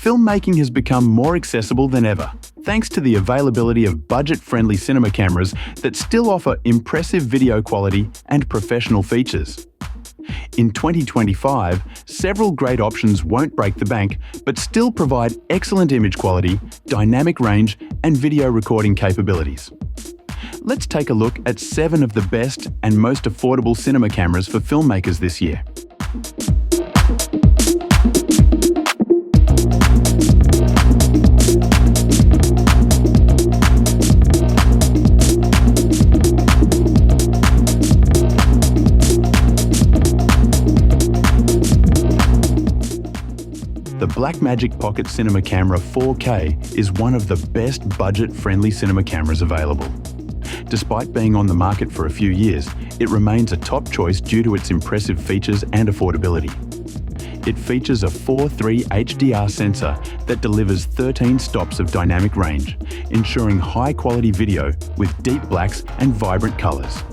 Filmmaking has become more accessible than ever, thanks to the availability of budget-friendly cinema cameras that still offer impressive video quality and professional features. In 2025, several great options won't break the bank, but still provide excellent image quality, dynamic range, and video recording capabilities. Let's take a look at 7 of the best and most affordable cinema cameras for filmmakers this year. The Blackmagic Pocket Cinema Camera 4K is one of the best budget-friendly cinema cameras available. Despite being on the market for a few years, it remains a top choice due to its impressive features and affordability. It features a 4:3 HDR sensor that delivers 13 stops of dynamic range, ensuring high-quality video with deep blacks and vibrant colors.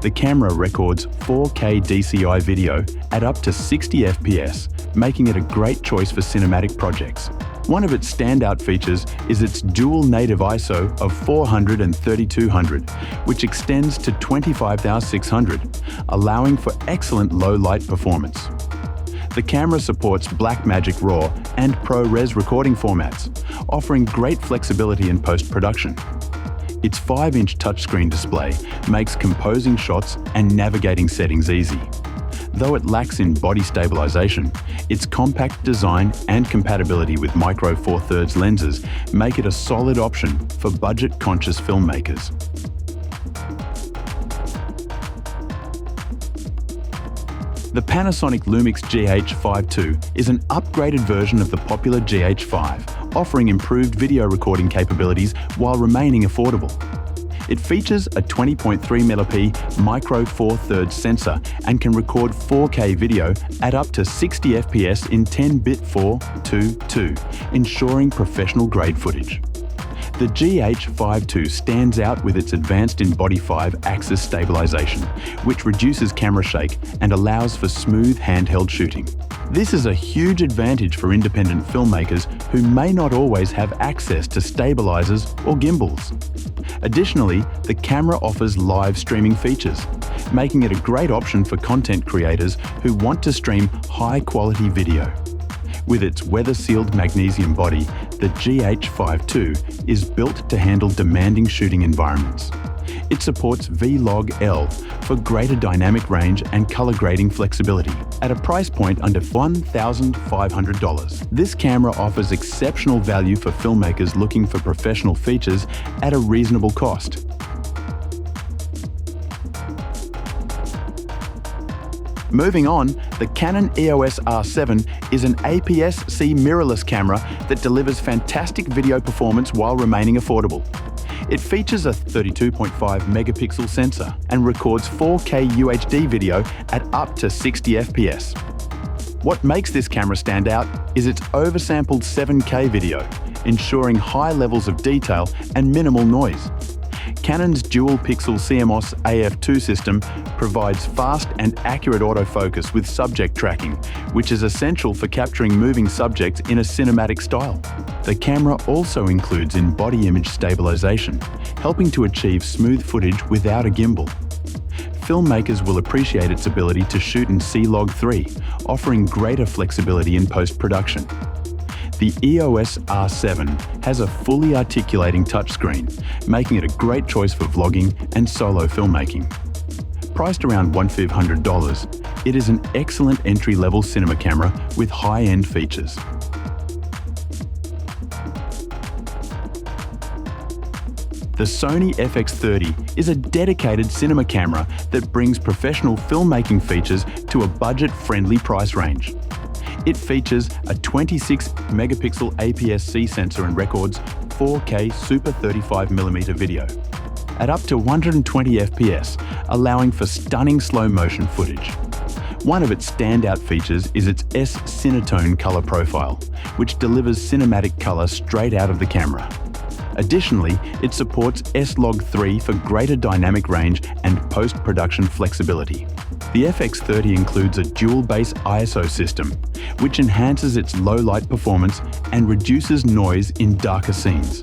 The camera records 4K DCI video at up to 60 FPS, making it a great choice for cinematic projects. One of its standout features is its dual native ISO of 400 and 3200, which extends to 25,600, allowing for excellent low-light performance. The camera supports Blackmagic RAW and ProRes recording formats, offering great flexibility in post-production. Its 5-inch touchscreen display makes composing shots and navigating settings easy. Though it lacks in body stabilization, its compact design and compatibility with micro four thirds lenses make it a solid option for budget-conscious filmmakers. The Panasonic Lumix GH52 is an upgraded version of the popular GH5, offering improved video recording capabilities while remaining affordable. It features a 20.3mm micro four thirds sensor and can record 4K video at up to 60 FPS in 10-bit 4:2:2, ensuring professional-grade footage. The GH52 stands out with its advanced in-body 5-axis stabilization, which reduces camera shake and allows for smooth handheld shooting. This is a huge advantage for independent filmmakers who may not always have access to stabilizers or gimbals. Additionally, the camera offers live streaming features, making it a great option for content creators who want to stream high-quality video. With its weather-sealed magnesium body, the GH52 is built to handle demanding shooting environments. It supports V-Log-L for greater dynamic range and color grading flexibility at a price point under $1,500. This camera offers exceptional value for filmmakers looking for professional features at a reasonable cost. Moving on, the Canon EOS R7 is an APS-C mirrorless camera that delivers fantastic video performance while remaining affordable. It features a 32.5 megapixel sensor and records 4K UHD video at up to 60 FPS. What makes this camera stand out is its oversampled 7K video, ensuring high levels of detail and minimal noise. Canon's dual-pixel CMOS AF2 system provides fast and accurate autofocus with subject tracking, which is essential for capturing moving subjects in a cinematic style. The camera also includes in-body image stabilization, helping to achieve smooth footage without a gimbal. Filmmakers will appreciate its ability to shoot in C-Log3, offering greater flexibility in post-production. The EOS R7 has a fully articulating touchscreen, making it a great choice for vlogging and solo filmmaking. Priced around $1,500, it is an excellent entry-level cinema camera with high-end features. The Sony FX30 is a dedicated cinema camera that brings professional filmmaking features to a budget-friendly price range. It features a 26-megapixel APS-C sensor and records 4K Super 35mm video at up to 120 FPS, allowing for stunning slow-motion footage. One of its standout features is its S-Cinetone color profile, which delivers cinematic color straight out of the camera. Additionally, it supports S-Log3 for greater dynamic range and post-production flexibility. The FX30 includes a dual-base ISO system, which enhances its low-light performance and reduces noise in darker scenes.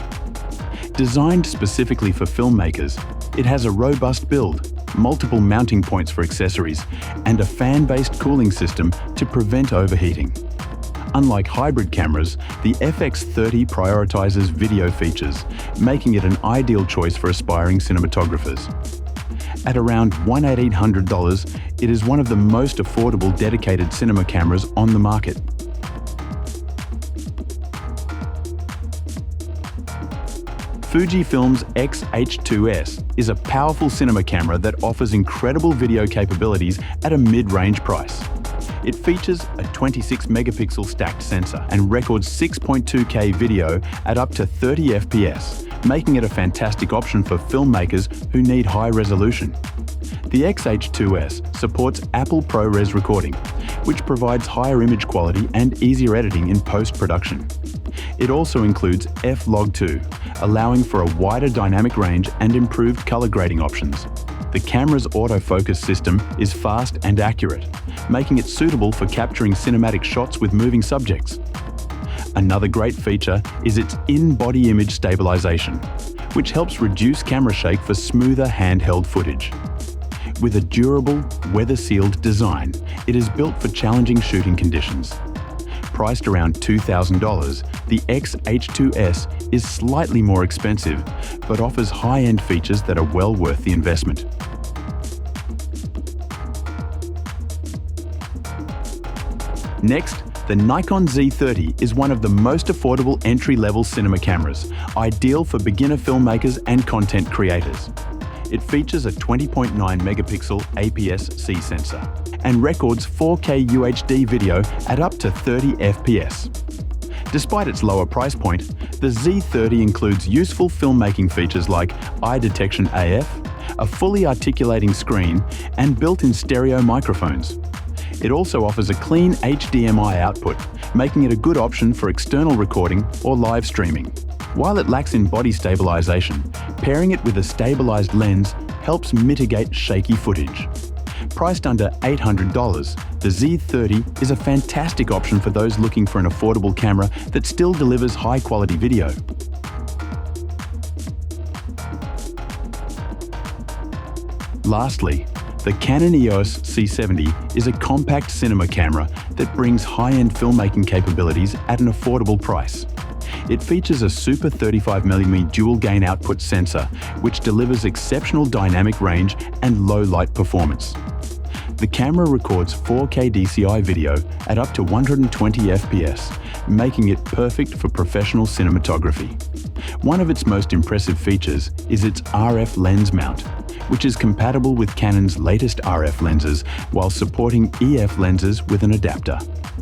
Designed specifically for filmmakers, it has a robust build, multiple mounting points for accessories, and a fan-based cooling system to prevent overheating. Unlike hybrid cameras, the FX30 prioritizes video features, making it an ideal choice for aspiring cinematographers. At around $1,800, it is one of the most affordable dedicated cinema cameras on the market. Fujifilm's X-H2S is a powerful cinema camera that offers incredible video capabilities at a mid-range price. It features a 26-megapixel stacked sensor and records 6.2K video at up to 30 FPS, making it a fantastic option for filmmakers who need high resolution. The X-H2S supports Apple ProRes recording, which provides higher image quality and easier editing in post-production. It also includes F-Log2, allowing for a wider dynamic range and improved color grading options. The camera's autofocus system is fast and accurate, making it suitable for capturing cinematic shots with moving subjects. Another great feature is its in-body image stabilization, which helps reduce camera shake for smoother handheld footage. With a durable, weather-sealed design, it is built for challenging shooting conditions. Priced around $2,000, the X-H2S is slightly more expensive, but offers high-end features that are well worth the investment. Next, the Nikon Z30 is one of the most affordable entry-level cinema cameras, ideal for beginner filmmakers and content creators. It features a 20.9-megapixel APS-C sensor and records 4K UHD video at up to 30 FPS. Despite its lower price point, the Z30 includes useful filmmaking features like eye detection AF, a fully articulating screen, and built-in stereo microphones. It also offers a clean HDMI output, making it a good option for external recording or live streaming. While it lacks in body stabilization, pairing it with a stabilized lens helps mitigate shaky footage. Priced under $800, the Z30 is a fantastic option for those looking for an affordable camera that still delivers high-quality video. Lastly, the Canon EOS C70 is a compact cinema camera that brings high-end filmmaking capabilities at an affordable price. It features a Super 35mm dual-gain output sensor, which delivers exceptional dynamic range and low-light performance. The camera records 4K DCI video at up to 120 FPS, making it perfect for professional cinematography. One of its most impressive features is its RF lens mount, which is compatible with Canon's latest RF lenses while supporting EF lenses with an adapter.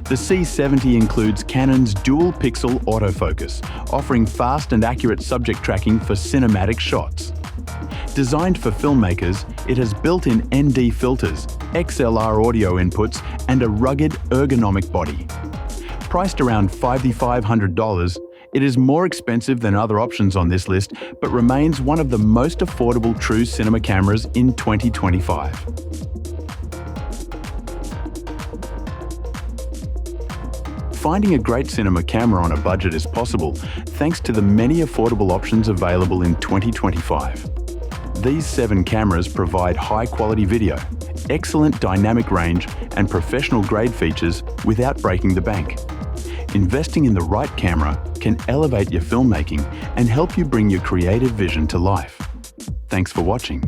The C70 includes Canon's dual-pixel autofocus, offering fast and accurate subject tracking for cinematic shots. Designed for filmmakers, it has built-in ND filters, XLR audio inputs, and a rugged, ergonomic body. Priced around $5,500, it is more expensive than other options on this list, but remains one of the most affordable true cinema cameras in 2025. Finding a great cinema camera on a budget is possible thanks to the many affordable options available in 2025. These 7 cameras provide high-quality video, excellent dynamic range, and professional-grade features without breaking the bank. Investing in the right camera can elevate your filmmaking and help you bring your creative vision to life. Thanks for watching.